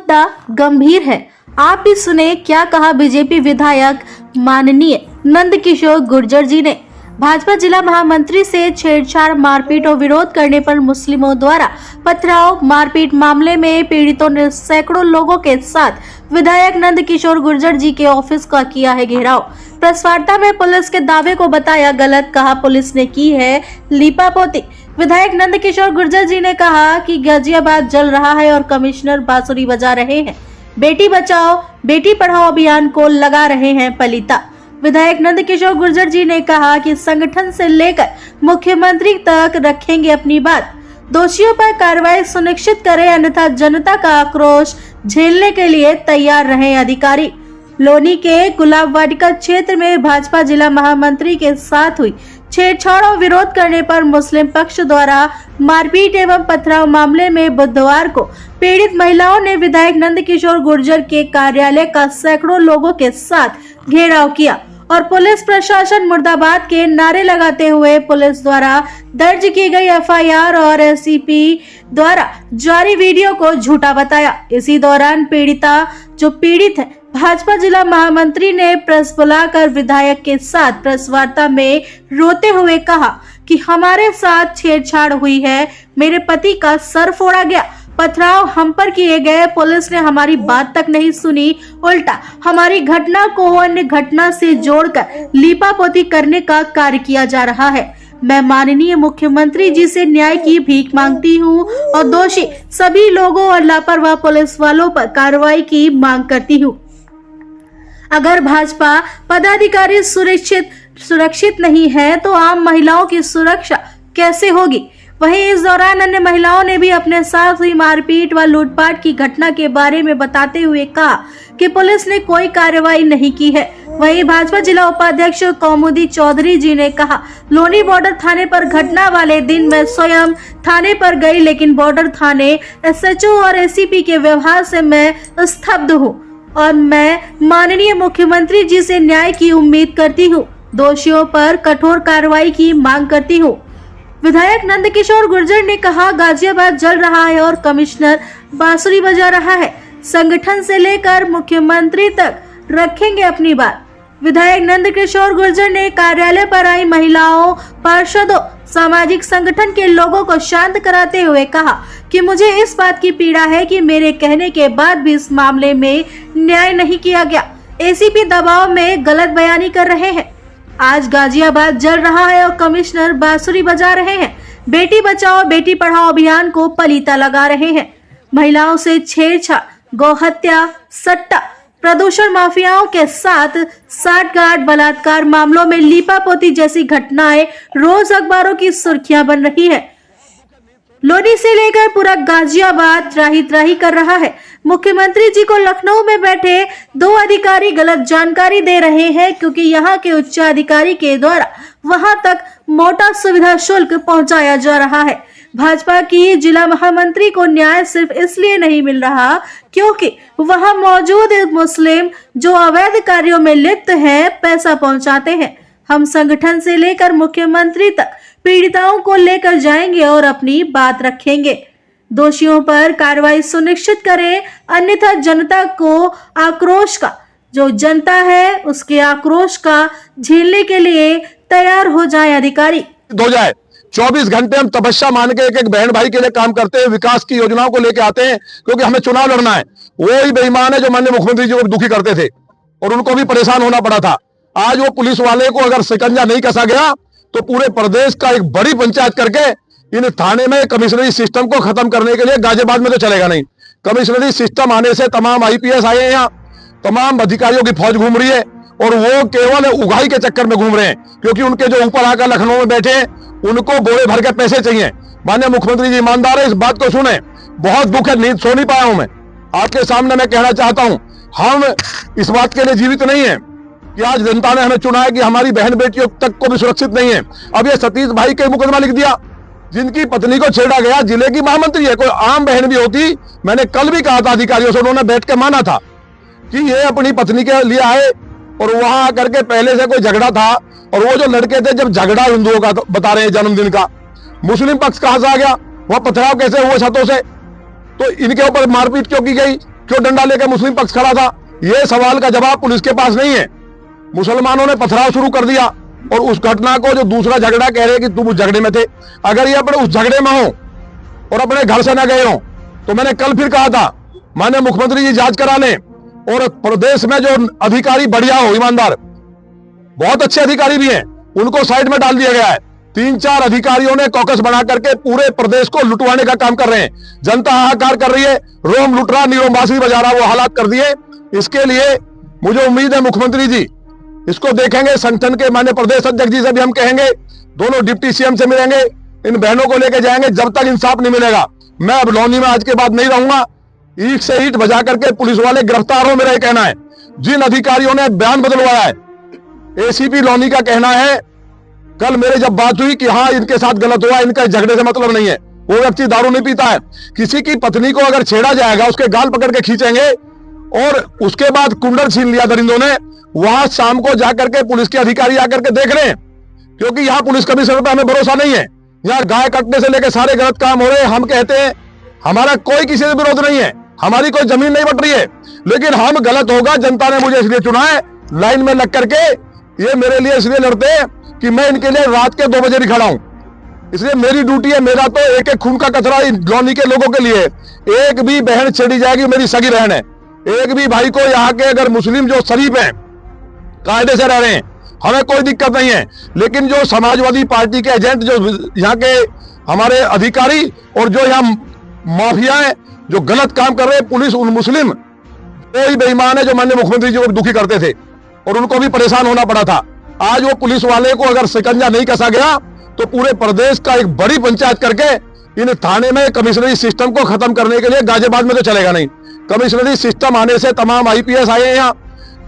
मुद्दा गंभीर है। आप भी सुने क्या कहा बीजेपी विधायक माननीय नंदकिशोर गुर्जर जी ने। भाजपा जिला महामंत्री से छेड़छाड़, मारपीट और विरोध करने पर मुस्लिमों द्वारा पथराव मारपीट मामले में पीड़ितों ने सैकड़ों लोगों के साथ विधायक नंदकिशोर गुर्जर जी के ऑफिस का किया है घेराव। प्रेस वार्ता में पुलिस के दावे को बताया गलत, कहा पुलिस ने की है लीपापोती। विधायक नंदकिशोर गुर्जर जी ने कहा कि गाजियाबाद जल रहा है और कमिश्नर बांसुरी बजा रहे हैं, बेटी बचाओ बेटी पढ़ाओ अभियान को लगा रहे हैं पलीता। विधायक नंदकिशोर गुर्जर जी ने कहा कि संगठन से लेकर मुख्यमंत्री तक रखेंगे अपनी बात, दोषियों पर कार्रवाई सुनिश्चित करें, अन्यथा जनता का आक्रोश झेलने के लिए तैयार रहें अधिकारी। लोनी के गुलाब वाटिका क्षेत्र में भाजपा जिला महामंत्री के साथ हुई छेड़छाड़ और विरोध करने पर मुस्लिम पक्ष द्वारा मारपीट एवं पथराव मामले में बुधवार को पीड़ित महिलाओं ने विधायक नंदकिशोर गुर्जर के कार्यालय का सैकड़ों लोगों के साथ घेराव किया और पुलिस प्रशासन मुर्दाबाद के नारे लगाते हुए पुलिस द्वारा दर्ज की गई एफआईआर और एसीपी द्वारा जारी वीडियो को झूठा बताया। इसी दौरान पीड़िता जो पीड़ित है, भाजपा जिला महामंत्री ने प्रेस बुलाकर विधायक के साथ प्रेस वार्ता में रोते हुए कहा कि हमारे साथ छेड़छाड़ हुई है, मेरे पति का सर फोड़ा गया, पथराव हम पर किए गए, पुलिस ने हमारी बात तक नहीं सुनी, उल्टा हमारी घटना को अन्य घटना से जोड़कर लीपापोती करने का कार्य किया जा रहा है। मैं माननीय मुख्यमंत्री जी से न्याय की भीख मांगती हूं और दोषी सभी लोगों और लापरवाह पुलिस वालों पर कार्रवाई की मांग करती हूं। अगर भाजपा पदाधिकारी सुरक्षित नहीं है तो आम महिलाओं की सुरक्षा कैसे होगी। वहीं इस दौरान अन्य महिलाओं ने भी अपने साथ हुई मारपीट व लूटपाट की घटना के बारे में बताते हुए कहा कि पुलिस ने कोई कार्रवाई नहीं की है। वहीं भाजपा जिला उपाध्यक्ष कौमुदी चौधरी जी ने कहा, लोनी बॉर्डर थाने पर घटना वाले दिन मैं स्वयं थाने पर गई, लेकिन बॉर्डर थाने एसएचओ और एसीपी के व्यवहार से मैं स्तब्ध हूँ और मैं माननीय मुख्यमंत्री जी से न्याय की उम्मीद करती हूँ, दोषियों पर कठोर कार्रवाई की मांग करती हूँ। विधायक नंदकिशोर गुर्जर ने कहा, गाजियाबाद जल रहा है और कमिश्नर बांसुरी बजा रहा है, संगठन से लेकर मुख्यमंत्री तक रखेंगे अपनी बात। विधायक नंदकिशोर गुर्जर ने कार्यालय पर आई महिलाओं, पार्षदों, सामाजिक संगठन के लोगों को शांत कराते हुए कहा कि मुझे इस बात की पीड़ा है कि मेरे कहने के बाद भी इस मामले में न्याय नहीं किया गया। एसीपी दबाव में गलत बयानी कर रहे हैं। आज गाजियाबाद जल रहा है और कमिश्नर बांसुरी बजा रहे हैं, बेटी बचाओ बेटी पढ़ाओ अभियान को पलीता लगा रहे हैं। महिलाओं से छेड़छाड़, गौहत्या, सट्टा, प्रदूषण माफियाओं के साथ साठगांठ, बलात्कार मामलों में लीपापोती जैसी घटनाएं रोज अखबारों की सुर्खियां बन रही है। लोनी से लेकर पूरा गाजियाबाद त्राही त्राही कर रहा है। मुख्यमंत्री जी को लखनऊ में बैठे 2 अधिकारी गलत जानकारी दे रहे हैं क्योंकि यहाँ के उच्च अधिकारी के द्वारा वहां तक मोटा सुविधा शुल्क पहुंचाया जा रहा है। भाजपा की जिला महामंत्री को न्याय सिर्फ इसलिए नहीं मिल रहा क्योंकि वहां मौजूद मुस्लिम जो अवैध कार्यों में लिप्त हैं पैसा पहुंचाते हैं। हम संगठन से लेकर मुख्यमंत्री तक पीड़िताओं को लेकर जाएंगे और अपनी बात रखेंगे, दोषियों पर कार्रवाई सुनिश्चित करें, अन्यथा जनता को आक्रोश का जो जनता है उसके आक्रोश का झेलने के लिए तैयार हो जाए अधिकारी। हो जाए 24 घंटे हम तपस्या मान के एक बहन भाई के लिए काम करते हैं, विकास की योजनाओं को लेके आते हैं क्योंकि हमें चुनाव लड़ना है। वो ही बेईमान है जो माननीय मुख्यमंत्री जी को दुखी करते थे और उनको भी परेशान होना पड़ा था। आज वो पुलिस वाले को अगर शिकंजा नहीं कसा गया तो पूरे प्रदेश का एक बड़ी पंचायत करके इन थाने में कमिश्नरी सिस्टम को खत्म करने के लिए गाजियाबाद में तो चलेगा नहीं। कमिश्नरी सिस्टम आने से तमाम आईपीएस आए हैं, यहाँ तमाम अधिकारियों की फौज घूम रही है और वो केवल उगाही के चक्कर में घूम रहे हैं क्योंकि उनके जो ऊपर आकर लखनऊ में बैठे हैं उनको बोरे भर के पैसे चाहिए। माननीय मुख्यमंत्री जी ईमानदार है, इस बात को सुने। बहुत दुख है, नींद सो नहीं पाया हूं मैं। आपके सामने मैं कहना चाहता हूं, हम इस बात के लिए जीवित नहीं है कि आज जनता ने हमें चुना है कि हमारी बहन बेटियों तक को भी सुरक्षित नहीं है। अब ये सतीश भाई के मुकदमा लिख दिया, जिनकी पत्नी को छेड़ा गया, जिले की महामंत्री है, कोई आम बहन भी होती। मैंने कल भी कहा था अधिकारियों से, उन्होंने बैठ के माना था कि ये अपनी पत्नी के लिए आए और वहां आकर के पहले से कोई झगड़ा था और वो जो लड़के थे, जब झगड़ा हिंदुओं का बता रहे हैं जन्मदिन का, मुस्लिम पक्ष कहां से आ गया, वह पथराव कैसे हुए छतों से, तो इनके ऊपर मारपीट क्यों की गई, क्यों डंडा लेकर मुस्लिम पक्ष खड़ा था? ये सवाल का जवाब पुलिस के पास नहीं है। मुसलमानों ने पथराव शुरू कर दिया और उस घटना को जो दूसरा झगड़ा कह रहे कि तुम उस झगड़े में थे, अगर ये अपने उस झगड़े में हो और अपने घर से न गए हो तो मैंने कल फिर कहा था माननीय मुख्यमंत्री जी जांच करा लें और प्रदेश में जो अधिकारी बढ़िया हो, ईमानदार, बहुत अच्छे अधिकारी भी हैं, उनको साइड में डाल दिया गया है। 3-4 अधिकारियों ने कॉकस बना करके पूरे प्रदेश को लुटवाने का काम कर रहे हैं। जनता हाहाकार कर रही है, रोम लुट रहा, नीरों बांसुरी बजा रहा, वो हालात कर दिए। इसके लिए मुझे उम्मीद है मुख्यमंत्री जी इसको देखेंगे। संगठन के माननीय प्रदेश अध्यक्ष जी से भी हम कहेंगे, दोनों डिप्टी सीएम से मिलेंगे, इन बहनों को लेकर जाएंगे। जब तक इंसाफ नहीं मिलेगा मैं अब लौनी में आज के बाद नहीं रहूंगा। ईंट से ईंट बजा करके पुलिस वाले गिरफ्तार हो, मेरा ये कहना है। जिन अधिकारियों ने बयान बदलवाया है, एसीपी लौनी का कहना है, कल मेरे जब बात हुई कि हाँ इनके साथ गलत हुआ, इनका झगड़े से मतलब नहीं है, वो व्यक्ति दारू नहीं पीता है। किसी की पत्नी को अगर छेड़ा जाएगा उसके गाल पकड़ के खींचेंगे और उसके बाद कुंडल छीन लिया दरिंदों ने। वहां शाम को जाकर के पुलिस के अधिकारी आकर के देख रहे हैं, क्योंकि यहाँ पुलिस कमिश्नर पर हमें भरोसा नहीं है। यहाँ गाय कटने से लेकर सारे गलत काम हो रहे हैं। हम कहते हैं हमारा कोई किसी से विरोध नहीं है, हमारी कोई जमीन नहीं बट रही है, लेकिन हम गलत होगा, जनता ने मुझे इसलिए चुना है, लाइन में लग करके ये मेरे लिए इसलिए लड़ते हैं कि मैं इनके लिए रात के 2 बजे भी खड़ा हूं। इसलिए मेरी ड्यूटी है, मेरा तो एक एक खून का कचरा लौनी के लोगों के लिए। एक भी बहन छेड़ी जाएगी, मेरी सगी बहन है। एक भी भाई को यहाँ के अगर मुस्लिम जो शरीफ हैं, कायदे से रह रहे हैं, हमें कोई दिक्कत नहीं है। लेकिन जो समाजवादी पार्टी के एजेंट, जो यहाँ के हमारे अधिकारी और जो यहाँ माफिया है, जो गलत काम कर रहे हैं, पुलिस उन मुस्लिम कोई बेईमान है जो माननीय मुख्यमंत्री जी को दुखी करते थे और उनको भी परेशान होना पड़ा था। आज वो पुलिस वाले को अगर शिकंजा नहीं कसा गया तो पूरे प्रदेश का एक बड़ी पंचायत करके इन थाने में कमिश्नरी सिस्टम को खत्म करने के लिए गाजियाबाद में तो चलेगा नहीं। कमिश्नरी सिस्टम आने से तमाम आईपीएस आए हैं, यहाँ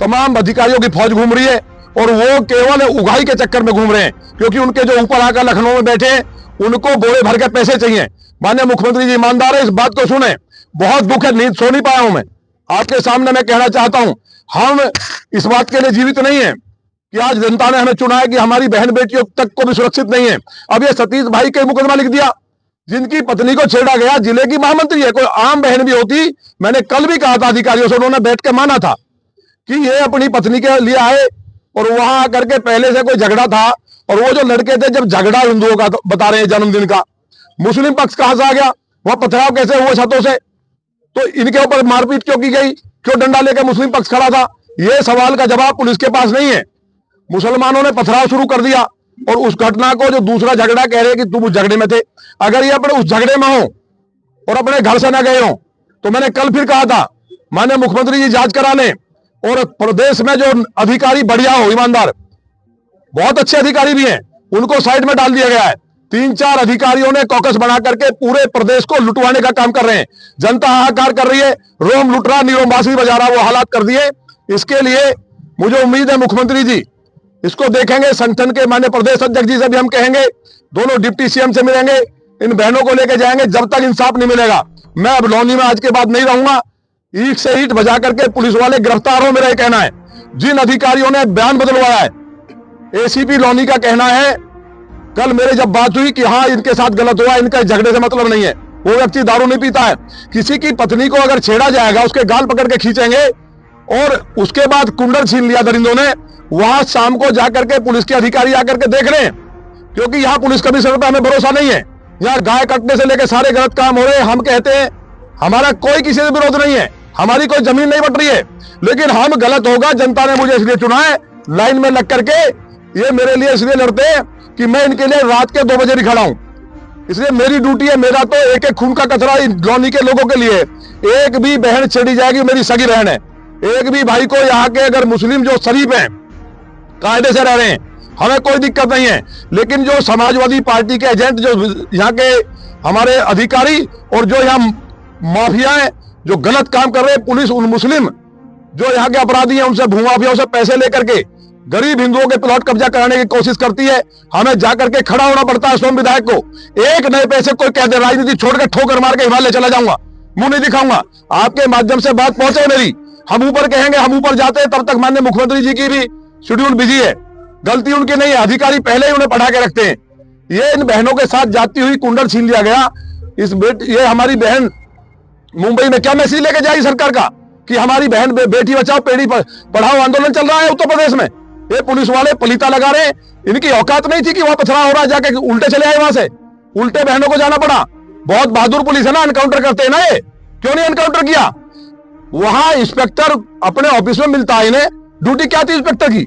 तमाम अधिकारियों की फौज घूम रही है और वो केवल उगाही के चक्कर में घूम रहे हैं, क्योंकि उनके जो ऊपर आकर लखनऊ में बैठे हैं उनको बोरे भर के पैसे चाहिए। माननीय मुख्यमंत्री जी ईमानदार है, इस बात को सुने। बहुत दुख है, नींद सो नहीं पाया हूं मैं। आपके सामने मैं कहना चाहता हूं, हम इस बात के लिए जीवित नहीं है कि आज जनता ने हमें चुना है कि हमारी बहन बेटियों तक को भी सुरक्षित नहीं है। अब ये सतीश भाई के मुकदमा लिख दिया, जिनकी पत्नी को छेड़ा गया, जिले की महामंत्री है, कोई आम बहन भी होती। मैंने कल भी कहा था अधिकारियों से, उन्होंने बैठ के माना था कि ये अपनी पत्नी के लिए आए और वहां आकर के पहले से कोई झगड़ा था। और वो जो लड़के थे, जब झगड़ा हिंदुओं का बता रहे हैं जन्मदिन का, मुस्लिम पक्ष कहां से आ गया, वह पथराव कैसे हुआ छतों से, तो इनके ऊपर मारपीट क्यों की गई, क्यों डंडा लेकर मुस्लिम पक्ष खड़ा था? ये सवाल का जवाब पुलिस के पास नहीं है। मुसलमानों ने पथराव शुरू कर दिया और उस घटना को जो दूसरा झगड़ा कह रहे कि तुम उस झगड़े में थे, अगर ये अपने उस झगड़े में हो और अपने घर से न गए हो तो मैंने कल फिर कहा था माननीय मुख्यमंत्री जी जांच करा लें और प्रदेश में जो अधिकारी बढ़िया हो, ईमानदार, बहुत अच्छे अधिकारी भी हैं, उनको साइड में डाल दिया गया है। 3-4 अधिकारियों ने कॉकस बना करके पूरे प्रदेश को लुटवाने का काम कर रहे हैं। जनता हाहाकार कर रही है, रोम लुट रहा, नीरों बांसुरी बजा रहा, वो हालात कर दिए। इसके लिए मुझे उम्मीद है मुख्यमंत्री जी इसको देखेंगे। संगठन के माननीय प्रदेश अध्यक्ष जी से भी हम कहेंगे, दोनों डिप्टी सीएम से मिलेंगे, इन बहनों को लेकर जाएंगे। जब तक इंसाफ नहीं मिलेगा मैं अब लौनी में आज के बाद नहीं रहूंगा। ईंट से ईंट बजा करके पुलिस वाले गिरफ्तार हो, मेरा ये कहना है। जिन अधिकारियों ने बयान बदलवाया है, एसीपी लौनी का कहना है, कल मेरे जब बात हुई कि हाँ इनके साथ गलत हुआ, इनका झगड़े से मतलब नहीं है, वो व्यक्ति दारू नहीं पीता है। किसी की पत्नी को अगर छेड़ा जाएगा उसके गाल पकड़ के खींचेंगे और उसके बाद कुंडल छीन लिया दरिंदों ने। वहां शाम को जाकर के पुलिस के अधिकारी आकर के देख रहे हैं, क्योंकि यहाँ पुलिस कमिश्नर पर हमें भरोसा नहीं है। यहाँ गाय कटने से लेकर सारे गलत काम हो रहे हैं। हम कहते हैं हमारा कोई किसी से विरोध नहीं है, हमारी कोई जमीन नहीं बट रही है, लेकिन हम गलत होगा, जनता ने मुझे इसलिए चुना है, लाइन में लग करके ये मेरे लिए इसलिए लड़ते हैं कि मैं इनके लिए रात के 2 बजे भी खड़ा हूं। इसलिए मेरी ड्यूटी है, मेरा तो एक एक खून का कचरा लौनी के लोगों के लिए। एक भी बहन छेड़ी जाएगी, मेरी सगी बहन है। एक भी भाई को यहाँ के अगर मुस्लिम जो शरीफ हैं, कायदे से रह रहे हैं, हमें कोई दिक्कत नहीं है। लेकिन जो समाजवादी पार्टी के एजेंट, जो यहाँ के हमारे अधिकारी और जो यहाँ माफिया है, जो गलत काम कर रहे हैं, पुलिस उन मुस्लिम जो यहाँ के अपराधी हैं उनसे भूमाफियाओं से पैसे लेकर के गरीब हिंदुओं के प्लॉट कब्जा कराने की कोशिश करती है। हमें जाकर के खड़ा होना पड़ता है। सोम विधायक को एक नए पैसे कोई कह दे राजनीति छोड़कर ठोकर मार के हिमालय चला जाऊंगा, मुंह नहीं दिखाऊंगा। आपके माध्यम से बात पहुंचे मेरी, हम ऊपर कहेंगे, हम ऊपर जाते हैं, तब तक माननीय मुख्यमंत्री जी की भी शेड्यूल बिजी है। गलती उनकी नहीं है, अधिकारी पहले ही उन्हें पढ़ा के रखते हैं। ये इन बहनों के साथ जाती हुई कुंडल छीन लिया गया। ये हमारी बहन मुंबई में क्या मैसेज लेके जाएगी सरकार का कि हमारी बहन बेटी बचाओ बेटी पढ़ाओ आंदोलन चल रहा है उत्तर प्रदेश में, ये पुलिस वाले पलीता लगा रहे हैं। इनकी औकात नहीं थी कि वहां पथराव हो रहा है जाके उल्टे चले आए, वहां से उल्टे बहनों को जाना पड़ा। बहुत बहादुर पुलिस है ना, एनकाउंटर करते हैं ना, ये क्यों नहीं एनकाउंटर किया? वहां इंस्पेक्टर अपने ऑफिस में मिलता है इन्हें, ड्यूटी क्या थी इंस्पेक्टर की?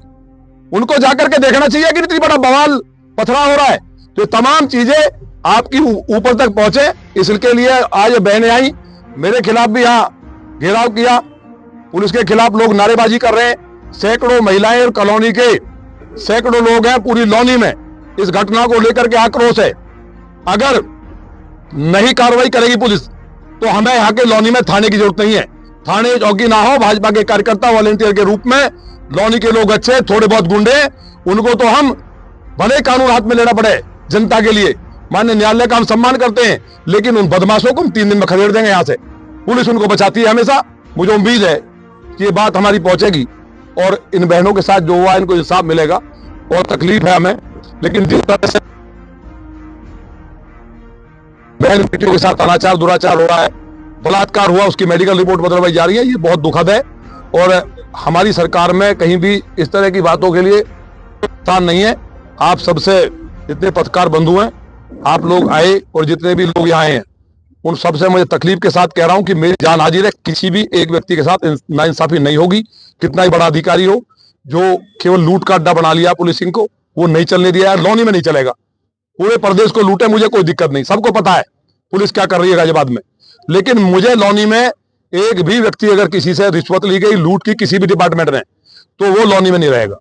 उनको जाकर के देखना चाहिए कि इतनी बड़ा बवाल पथराव हो रहा है। तो तमाम चीजें आपकी ऊपर तक पहुंचे, इसके लिए आज बहनें आई, मेरे खिलाफ भी यहाँ घेराव किया, पुलिस के खिलाफ लोग नारेबाजी कर रहे हैं। सैकड़ों महिलाएं और कॉलोनी के सैकड़ों लोग हैं पूरी लॉनी में, इस घटना को लेकर के आक्रोश है। अगर नहीं कार्रवाई करेगी पुलिस तो हमें यहाँ के लॉनी में थाने की जरूरत नहीं है। थाने चौकी ना हो, भाजपा के कार्यकर्ता वॉलेंटियर के रूप में लॉनी के लोग अच्छे, थोड़े बहुत गुंडे, उनको तो हम भले कानून हाथ में लेना पड़े जनता के लिए, माननीय न्यायालय का हम सम्मान करते हैं, लेकिन उन बदमाशों को हम 3 दिन में खदेड़ देंगे यहाँ से। पुलिस उनको बचाती है हमेशा। मुझे उम्मीद है कि ये बात हमारी पहुंचेगी और इन बहनों के साथ जो हुआ इनको इंसाफ मिलेगा। और तकलीफ है हमें, लेकिन जिस तरह से बहन बेटियों के साथ अनाचार दुराचार हो रहा है, बलात्कार हुआ, उसकी मेडिकल रिपोर्ट बदलवाई जा रही है, ये बहुत दुखद है। और हमारी सरकार में कहीं भी इस तरह की बातों के लिए स्थान नहीं है। आप सबसे जितने पत्रकार बंधु हैं, आप लोग आए और जितने भी लोग यहाँ आए हैं, उन सबसे मुझे तकलीफ के साथ कह रहा हूं कि मेरी जान हाजिर है, किसी भी एक व्यक्ति के साथ नाइंसाफी नहीं होगी। कितना ही बड़ा अधिकारी हो, जो केवल लूट का अड्डा बना लिया पुलिसिंग को, वो नहीं चलने दिया है। लॉनी में नहीं चलेगा, पूरे प्रदेश को लूटे, मुझे कोई दिक्कत नहीं, सबको पता है पुलिस क्या कर रही है गाजियाबाद में। लेकिन मुझे लॉनी में एक भी व्यक्ति अगर किसी से रिश्वत ली गई, लूट की किसी भी डिपार्टमेंट ने, तो वो लॉनी में नहीं रहेगा।